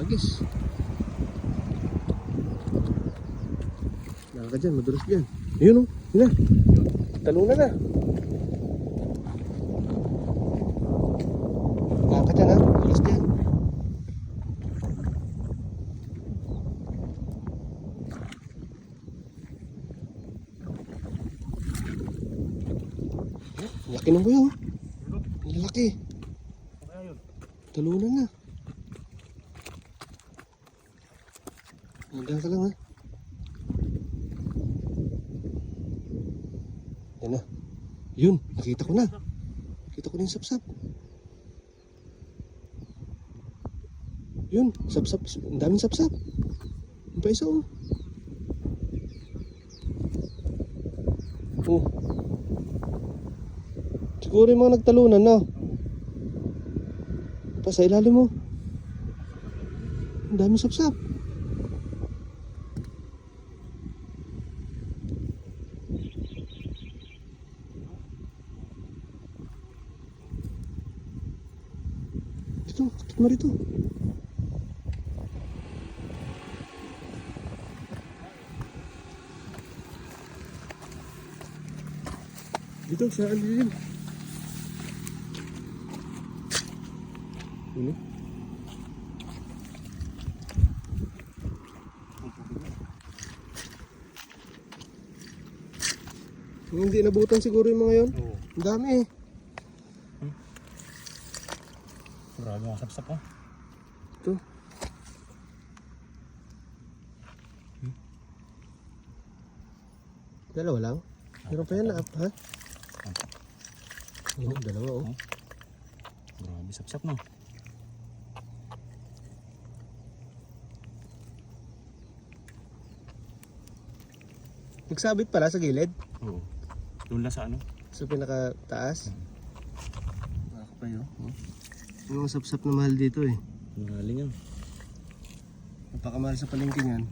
hagis. Naka ka dyan, madulas dyan. Ayun o, yun na. Talunan na. Naka ka dyan ha, madulas dyan. Laki ng buyo. Ang laki. Talunan na. Magdan ka lang ha. Yan na. Yun, nakita ko na. Nakita ko na yung sapsap. Yun, sapsap. Ang daming sapsap. Ang pa isa oh. Oh. Siguro yung mga nagtalunan na. Pa sa ilalim mo. Ang daming sapsap. Dito, akit mo rito. Dito, sa alilim. Ini. Hindi nabutan siguro yung mga yun. Oo. Ang dami eh. Grabe mga sapsap oh. Ito. Dalawa lang? Meron pa yan na ha? Oo, dalawa oh. Grabe sapsap no. Nagsabit pala sa gilid? Oo. Doon lang sa ano? Sa pinakataas? Nakakapay oh. Yung mga sapsap na mahal dito eh. Mahaling yan. Napakamahal sa palengke niyan.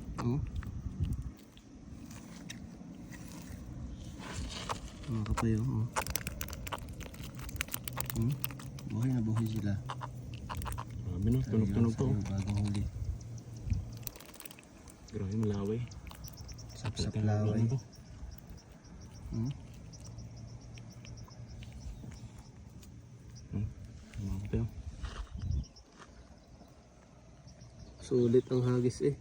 Nakakapay oh. Buhay na buhay sila. Grabe no, tunog-tunog to. Bagong huli. Grabe malaway. Sapsap laway. Sulit ang hagis eh.